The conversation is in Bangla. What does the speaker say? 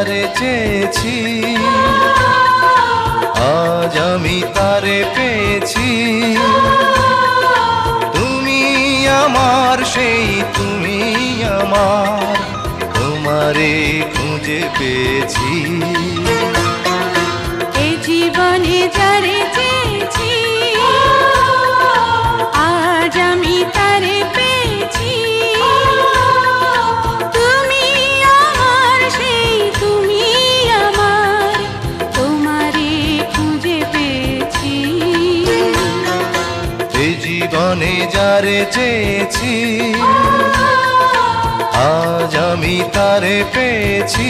যারে চেয়েছি আজ আমি তারে পেয়েছি। তুমি আমার সেই তুমি আমার, তোমারে খুঁজে পেয়েছি। এই জীবনে যারে চেয়েছি আজ আমি তারে পেয়েছি। তুমি আমার সেই তুমি আমার, তোমারে খুঁজে পেয়েছি। এই জীবনে যারে চেয়েছি আজ আমি তারে পেয়েছি।